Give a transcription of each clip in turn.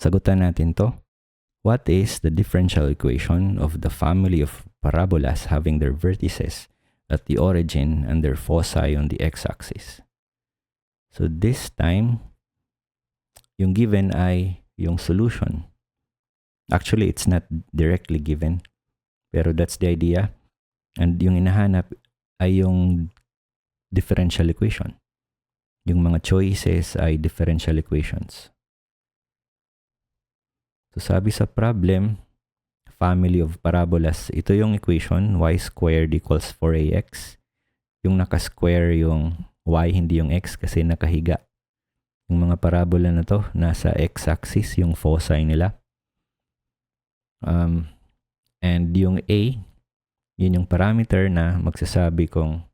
Sagutan natin to. What is the differential equation of the family of parabolas having their vertices at the origin and their foci on the x-axis? So this time, yung given ay yung solution. Actually, it's not directly given, pero that's the idea. And yung hinahanap ay yung differential equation. Yung mga choices ay differential equations. So sabi sa problem, family of parabolas, ito yung equation, y squared equals 4ax. Yung naka-square yung y, hindi yung x kasi nakahiga. Yung mga parabola na to, nasa x-axis, yung foci nila. And yung a, yun yung parameter na magsasabi kung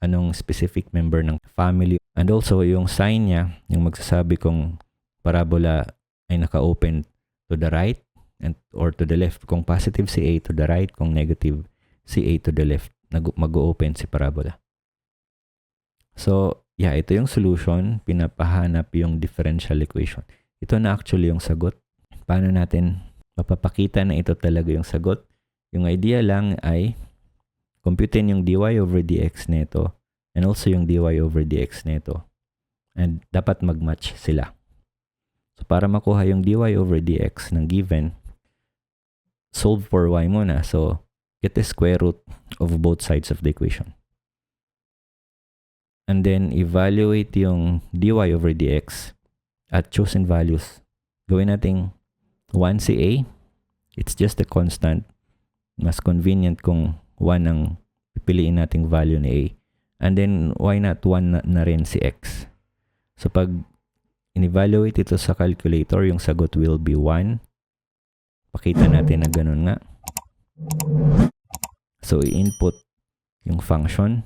anong specific member ng family. And also yung sign niya, yung magsasabi kung parabola ay naka-open to the right or to the left. Kung positive si A to the right, kung negative si A to the left, mag-open si parabola. So, yeah, ito yung solution. Pinapahanap yung differential equation. Ito na actually yung sagot. Paano natin mapapakita na ito talaga yung sagot? Yung idea lang ay computein yung dy over dx nito and also yung dy over dx nito. And dapat mag-match sila. So, para makuha yung dy over dx ng given, solve for y muna. So, get the square root of both sides of the equation. And then, evaluate yung dy over dx at chosen values. Gawin natin 1 si a. It's just a constant. Mas convenient kung 1 ang pipiliin nating value ni a. And then, why not 1 na rin si x? So, pag in-evaluate ito sa calculator, yung sagot will be 1. Pakita natin na ganun nga. So, i-input yung function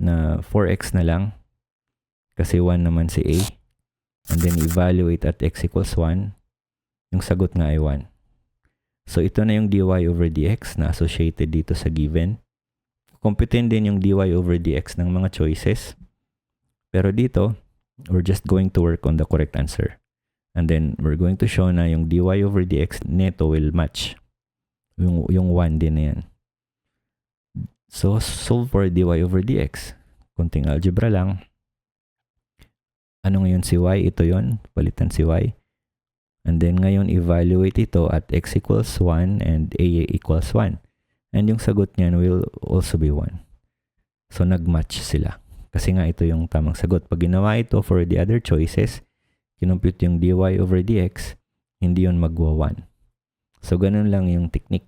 na 4x na lang kasi 1 naman si a. And then, evaluate at x equals 1. Yung sagot nga ay 1. So, ito na yung dy over dx na associated dito sa given. Computein din yung dy over dx ng mga choices. Pero dito, we're just going to work on the correct answer. And then, we're going to show na yung dy over dx neto will match. Yung 1 din na yan. So, solve for dy over dx. Kunting algebra lang. Ano ngayon si y? Ito yon, palitan si y. And then, ngayon, evaluate ito at x equals 1 and a equals 1. And yung sagot niyan will also be 1. So, nag-match sila. Kasi nga ito yung tamang sagot. Pag ginawa ito for the other choices, kinumpute yung dy over dx, hindi yun magwa 1. So, ganun lang yung technique.